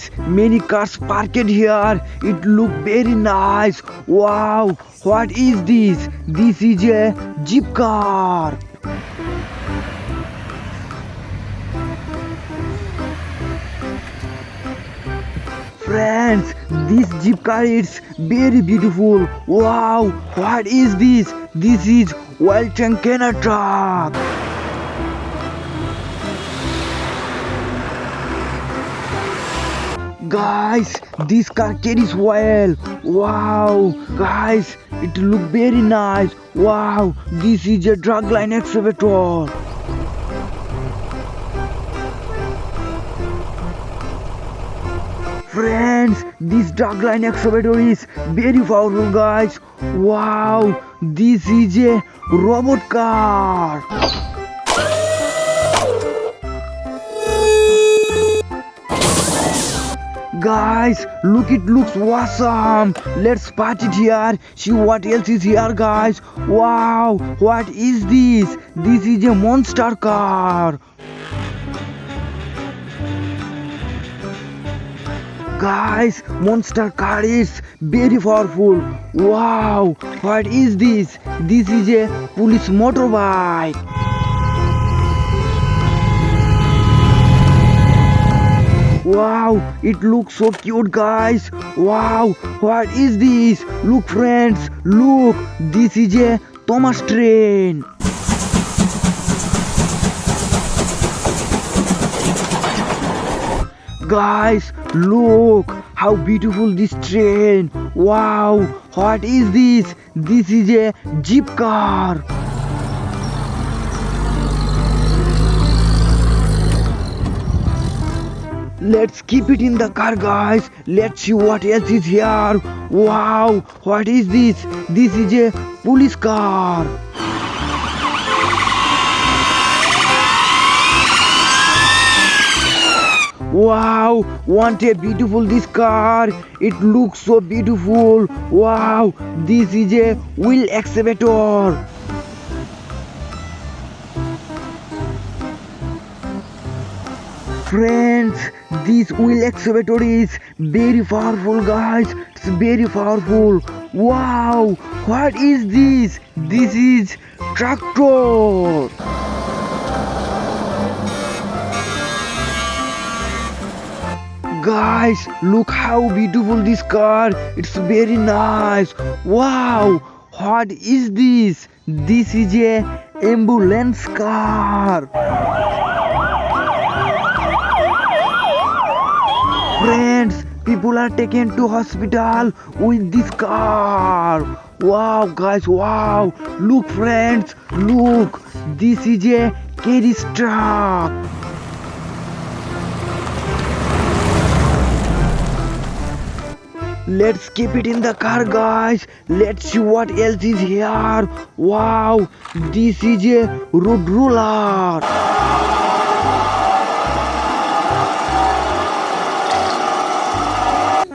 Guys, many cars parked here. It look very nice. Wow, what is this? This is a jeep car. Friends, this jeep car is very beautiful. Wow, what is this? This is oil tanker truck. Guys, this car carries oil. Wow, guys, it look very nice. Wow, this is a drug line excavator. Friends, this drug line excavator is very powerful, guys. Wow, this is a robot car. Guys, look, it looks awesome. Let's spot it here. See what else is here, guys. Wow, what is this? This is a monster car. Guys, monster car is very powerful. Wow, what is this? This is a police motorbike. Wow, it looks so cute, guys. Wow, what is this? Look, friends, look. This is a Thomas train. Guys, look how beautiful this train. Wow, what is this? This is a jeep car. Let's keep it in the car, guys. Let's see what else is here. Wow, what is this? This is a police car. Wow, want a beautiful this car. It looks so beautiful. Wow, this is a wheel excavator. Friends, this wheel excavator is very powerful, guys. It's very powerful. Wow, what is this? This is tractor. Guys, look how beautiful this car. It's very nice. Wow, what is this? This is a ambulance car. Friends, people are taken to hospital with this car. Wow, guys, wow. Look, friends, look. This is a carriage truck. Let's keep it in the car, guys. Let's see what else is here. Wow, this is a road roller.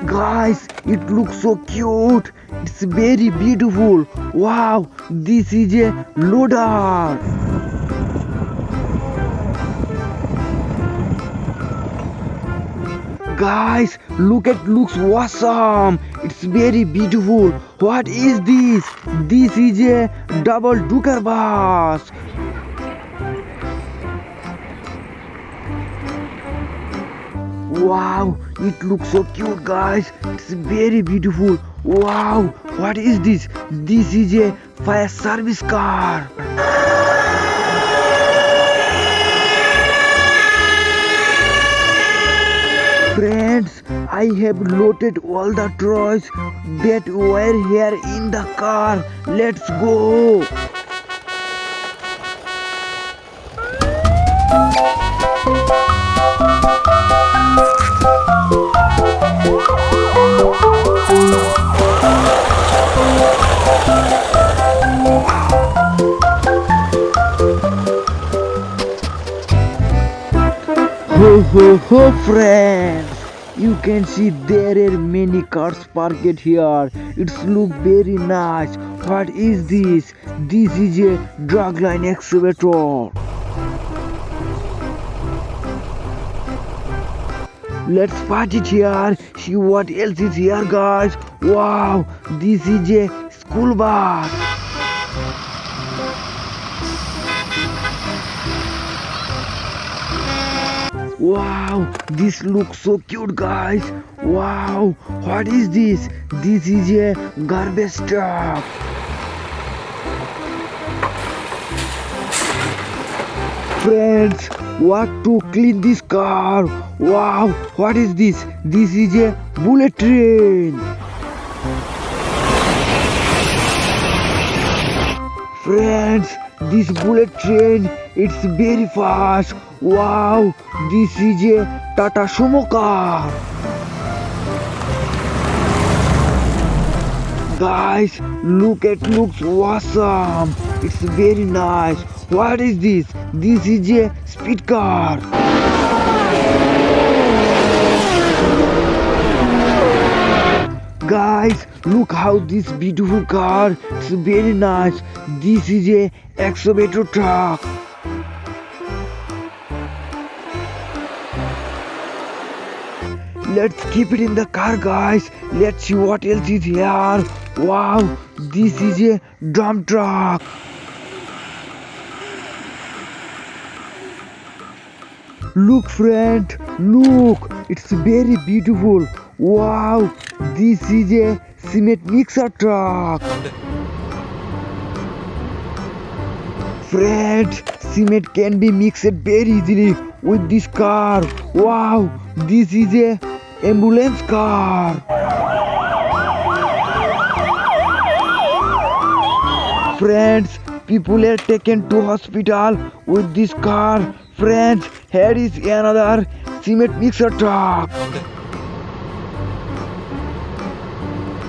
Guys, it looks so cute. It's very beautiful. Wow, this is a loader. Guys, look, it looks awesome. It's very beautiful. What is this? This is a double decker bus. Wow, it looks so cute, guys. It's very beautiful. Wow, what is this? This is a fire service car. Friends, I have loaded all the toys that were here in the car. Let's go. Ho ho ho, friends! You can see there are many cars parked here. It's look very nice. What is this? This is a drag line excavator. Let's party it here. See what else is here, guys. Wow, this is a school bus. Wow, this looks so cute, guys. Wow, what is this? This is a garbage truck. Friends, what to clean this car? Wow, what is this? This is a bullet train. Friends, this bullet train, it's very fast. Wow, this is a Tata Sumo car. Guys, looks awesome. It's very nice. What is this? This is a speed car. Guys, look how this beautiful car. It's very nice. This is a excavator truck. Let's keep it in the car, guys. Let's see what else is here. Wow, this is a dump truck. Look, friend, look. It's very beautiful. Wow, this is a cement mixer truck. Friend, cement can be mixed very easily with this car. Wow, this is a ambulance car. Friends, people are taken to hospital with this car. Friends, here is another cement mixer truck.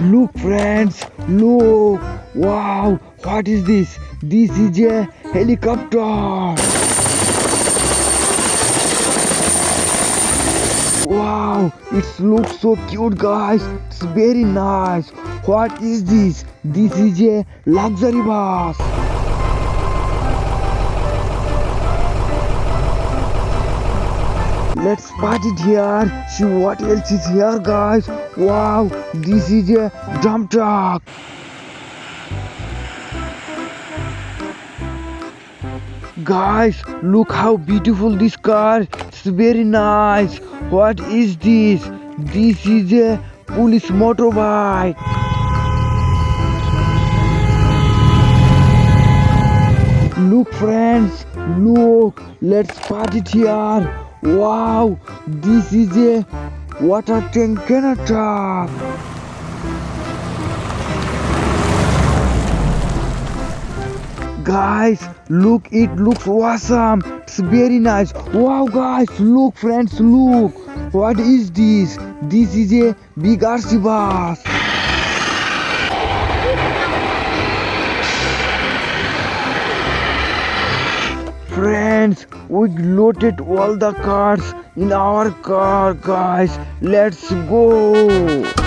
Look, friends, look. Wow, what is this? This is a helicopter. Wow, it looks so cute, guys. It's very nice. What is this? This is a luxury bus. Let's party it here. See what else is here, guys. Wow, this is a dump truck. Guys, look how beautiful this car. It's very nice. What is this? This is a police motorbike. Look, friends, look. Let's party it here. Wow, this is a water tanker truck. Guys, look, it looks awesome. It's very nice. Wow, guys, look, friends, look. What is this? This is a big RC bus. Friends, we loaded all the cars in our car, guys. Let's go.